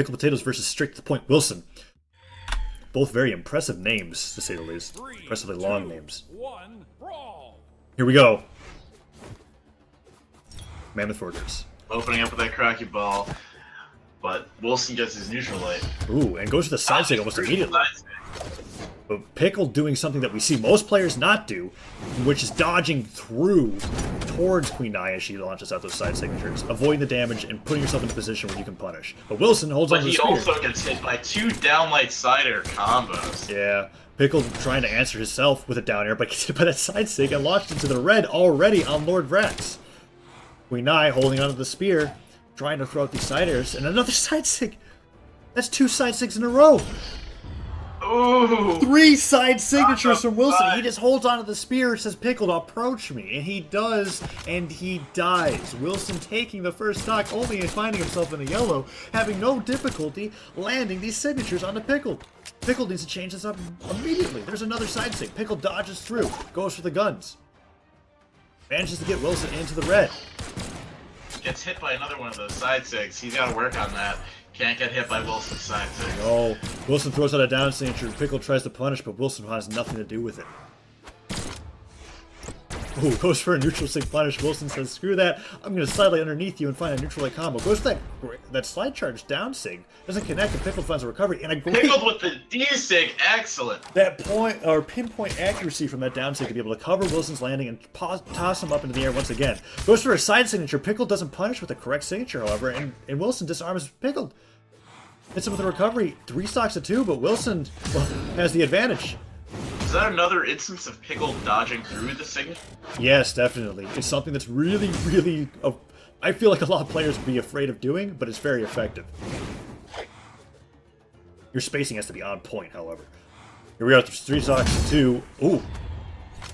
Pickled Potatoes versus Straight to the Point Wilson. Both very impressive names, to say the least. Impressively long names. Here we go. Mammoth Fortress. Opening up with that cracky ball, but Wilson gets his neutral light. Ooh, and goes to the side stick almost immediately. But Pickle doing something that we see most players not do, which is dodging through towards Queen Nai as she launches out those side signatures, avoiding the damage and putting yourself in a position where you can punish. But Wilson holds on to the spear. But he also gets hit by 2 downlight side air combos. Yeah, Pickle trying to answer himself with a down air, but gets hit by that side stick and launched into the red already on Lord Vraxx. Queen Nai holding onto the spear, trying to throw out these side airs, and another side stick. That's 2 side sticks in a row. Ooh. 3 side signatures from Wilson. He just holds onto the spear, says, Pickle, approach me. And he does, and he dies. Wilson taking the first stock, only finding himself in a yellow, having no difficulty landing these signatures onto Pickle. Pickle needs to change this up immediately. There's another side stick. Pickle dodges through, goes for the guns. Manages to get Wilson into the red. Gets hit by another one of those side sticks. He's got to work on that. Can't get hit by Wilson's side six. No. Wilson throws out a down signature. Pickle tries to punish, but Wilson has nothing to do with it. Ooh, goes for a neutral sig punish. Wilson says, screw that. I'm going to slide light underneath you and find a neutral light combo. Goes for that slide charge down sig. Doesn't connect, and Pickle finds a recovery. And a great... Pickled with the D-sig. Excellent. That point, or pinpoint accuracy from that down sig to be able to cover Wilson's landing and toss him up into the air once again. Goes for a side signature. Pickle doesn't punish with the correct signature, however, and Wilson disarms Pickled. Hits him with a recovery. 3 stocks to 2, but Wilson has the advantage. Is that another instance of Pickle dodging through the signature? Yes, definitely. It's something that's really, really... I feel like a lot of players would be afraid of doing, but it's very effective. Your spacing has to be on point, however. Here we are, 3 stocks to 2. Ooh.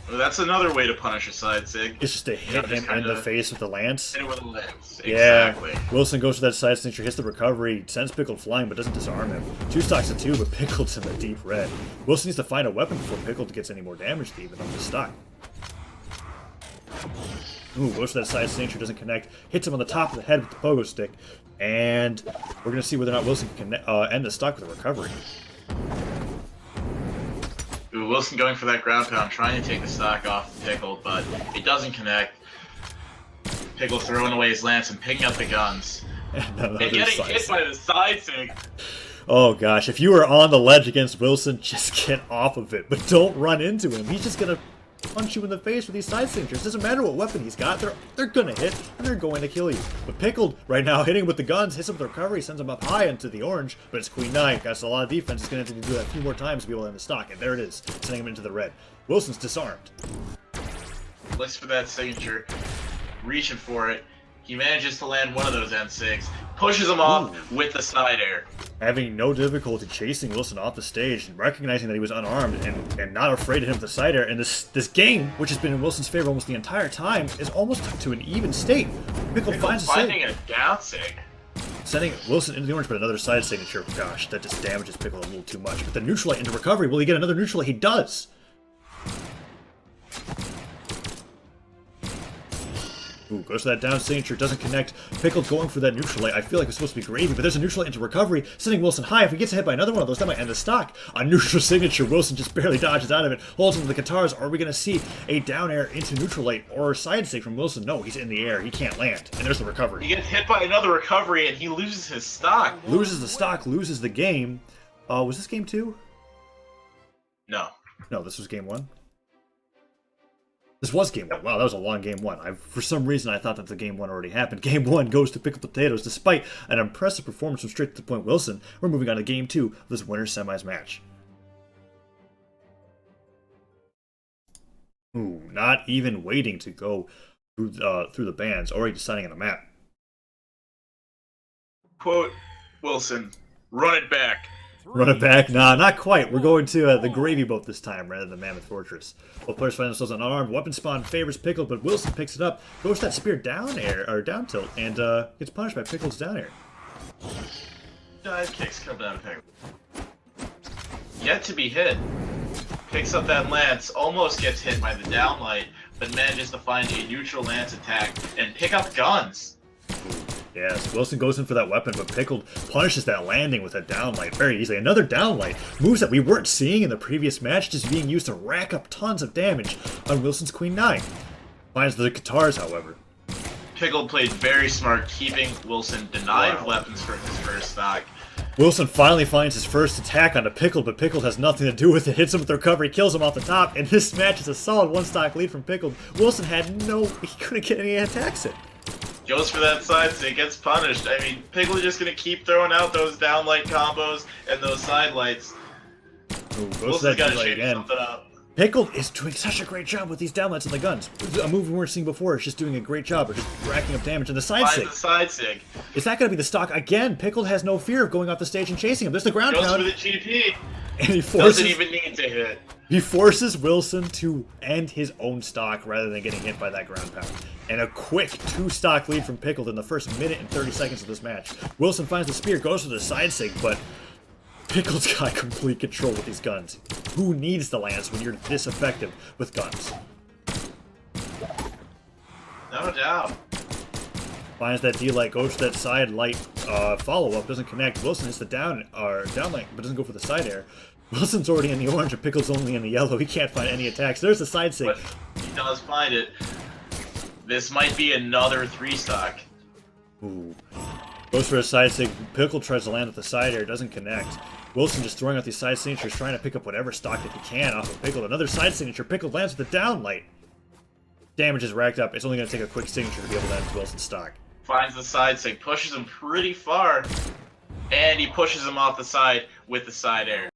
Well, that's another way to punish a side sig. It's just to hit him in the face with the lance. Hit it with a lance. Yeah. Exactly. Wilson goes for that side signature, hits the recovery, sends Pickle flying, but doesn't disarm him. 2 stocks to 2, but Pickle's in the deep red. Wilson needs to find a weapon before Pickle gets any more damage to even up his stock. Ooh, goes for that side signature, doesn't connect. Hits him on the top of the head with the pogo stick. And we're going to see whether or not Wilson can end the stock with a recovery. Ooh, Wilson going for that ground pound, trying to take the stock off Pickle, but it doesn't connect. Pickle throwing away his lance and picking up the guns. And getting hit by the side sig. Oh gosh, if you are on the ledge against Wilson, just get off of it. But don't run into him. He's just going to punch you in the face with these side signatures. Doesn't matter what weapon he's got, they're going to hit, and they're going to kill you. But Pickled, right now, hitting with the guns, hits him with the recovery, sends him up high into the orange, but it's Queen Nai. Got a lot of defense. He's going to have to do that a few more times to be able to end the stock, and there it is, sending him into the red. Wilson's disarmed. Looks for that signature, reaching for it. He manages to land one of those N6, pushes him off with the side air. Having no difficulty chasing Wilson off the stage, and recognizing that he was unarmed and not afraid of him with the side air. And this game, which has been in Wilson's favor almost the entire time, is almost to an even state. Pickle finds finding a down sig. Sending Wilson into the orange, but another side signature. Gosh, that just damages Pickle a little too much. But the neutral light into recovery. Will he get another neutral light? He does. Ooh, goes for that down signature, doesn't connect. Pickle going for that neutral light. I feel like it's supposed to be Gravy, but there's a neutral light into recovery, sending Wilson high. If he gets hit by another one of those, that might end the stock. A neutral signature. Wilson just barely dodges out of it, holds into the guitars. Are we going to see a down air into neutral light or a side stick from Wilson? No, he's in the air. He can't land. And there's the recovery. He gets hit by another recovery, and he loses his stock. Loses the stock, loses the game. Was this game 2? No. No, this was game 1. This was game 1. Wow, that was a long game 1. For some reason, I thought that the game 1 already happened. Game 1 goes to Pickled Potatoes. Despite an impressive performance from Straight to the Point Wilson, we're moving on to game 2 of this winner's semis match. Ooh, not even waiting to go through the bands, already deciding on the map. Quote, Wilson, run it back. Run it back? Nah, not quite. We're going to the Gravy Boat this time rather than Mammoth Fortress. Both players find themselves unarmed. Weapon spawn favors Pickle, but Wilson picks it up, goes to that spear down air or down tilt, and gets punished by Pickle's down air. Dive kicks come down to Pickle. Yet to be hit. Picks up that lance, almost gets hit by the downlight, but manages to find a neutral lance attack and pick up guns. Yes, Wilson goes in for that weapon, but Pickled punishes that landing with a downlight very easily. Another downlight. Moves that we weren't seeing in the previous match, just being used to rack up tons of damage on Wilson's Queen 9. Finds the guitars, however. Pickled played very smart, keeping Wilson denied weapons for his first stock. Wilson finally finds his first attack onto Pickled, but Pickled has nothing to do with it. Hits him with the recovery, kills him off the top, and this match is a solid one-stock lead from Pickled. Wilson had he couldn't get any attacks in. Goes for that side stick, gets punished. I mean, Pickled just gonna keep throwing out those downlight combos and those side lights. Wilson's gotta change something up. Pickled is doing such a great job with these downlights and the guns. A move we weren't seeing before is just doing a great job of just racking up damage. And the side sig. The side sig. Is that going to be the stock? Again, Pickled has no fear of going off the stage and chasing him. There's the ground pound. Goes for the GP. And he forces, doesn't even need to hit. He forces Wilson to end his own stock rather than getting hit by that ground pound. And a quick 2-stock lead from Pickled in the first minute and 30 seconds of this match. Wilson finds the spear, goes for the side sig, but Pickled's got complete control with these guns. Who needs the lance when you're this effective with guns? No doubt. Finds that D-light, goes for that side light follow-up, doesn't connect. Wilson hits the down light, but doesn't go for the side air. Wilson's already in the orange and Pickled's only in the yellow. He can't find any attacks. There's the side sig. But he does find it. This might be another 3-stock. Ooh. Goes for a side sig. Pickled tries to land with the side air, doesn't connect. Wilson just throwing out these side signatures, trying to pick up whatever stock that he can off of Pickled. Another side signature. Pickled lands with the down light. Damage is racked up. It's only going to take a quick signature to be able to end Wilson's stock. Finds the side sig, pushes him pretty far, and he pushes him off the side with the side air.